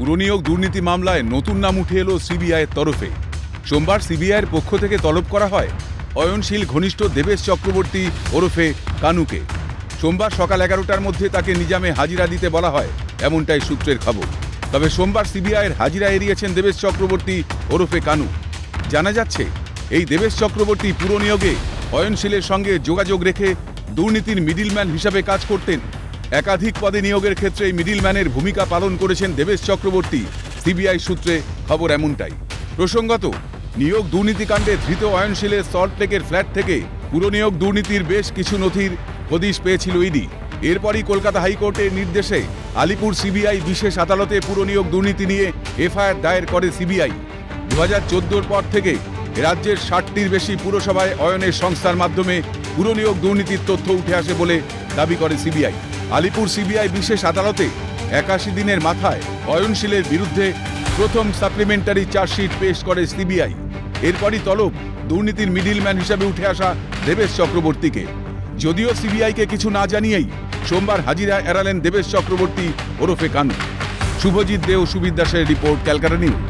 পুরনিয়োগ দুর্নীতি মামলায় নতুন নাম উঠে এলো সিবিআইয়ের তরফে। সোমবার সিবিআইয়ের পক্ষ থেকে তলব করা হয় অয়নশীল ঘনিষ্ঠ দেবেশ চক্রবর্তী ওরফে কানুকে। সোমবার সকাল 11টার মধ্যে তাকে নিজামে হাজিরা দিতে বলা হয়, এমনটাই সূত্রের খবর। তবে সোমবার সিবিআইয়ের হাজিরা এড়িয়েছেন দেবেশ চক্রবর্তী ওরফে কানু। জানা যাচ্ছে, এই দেবেশ চক্রবর্তী পুরনিয়োগে অয়নশীলের সঙ্গে যোগাযোগ রেখে দুর্নীতির মিডিলম্যান হিসাবে কাজ করতেন। একাধিক পদে নিয়োগের ক্ষেত্রে মিডিলম্যানের ভূমিকা পালন করেছেন দেবেশ চক্রবর্তী। সিবিআই সূত্রে খবর এমনটাই। প্রসঙ্গত, নিয়োগ দুর্নীতিকাণ্ডে ধৃত অয়নশীলের সল্টলেকের ফ্ল্যাট থেকে পুরনিয়োগ দুর্নীতির বেশ কিছু নথির হদিশ পেয়েছিল ইডি। এরপরই কলকাতা হাইকোর্টের নির্দেশে আলিপুর সিবিআই বিশেষ আদালতে পুরনিয়োগ দুর্নীতি নিয়ে এফআইআর দায়ের করে সিবিআই। 2014 পর থেকে রাজ্যের 60টির বেশি পুরসভায় অয়নের সংস্থার মাধ্যমে পুরনিয়োগ দুর্নীতির তথ্য উঠে আসে বলে দাবি করে সিবিআই। আলিপুর সিবিআই বিশেষ আদালতে 81 দিনের মাথায় অয়নশীলের বিরুদ্ধে প্রথম সাপ্লিমেন্টারি চার্জশিট পেশ করে সিবিআই। এরপরই তলব দুর্নীতির মিডিলম্যান হিসাবে উঠে আসা দেবেশ চক্রবর্তীকে। যদিও সিবিআইকে কিছু না জানিয়েই সোমবার হাজিরা এড়ালেন দেবেশ চক্রবর্তী ওরফে কানু। শুভজিৎ দে ও সুবির দাসের রিপোর্ট, ক্যালকাটা নিউজ।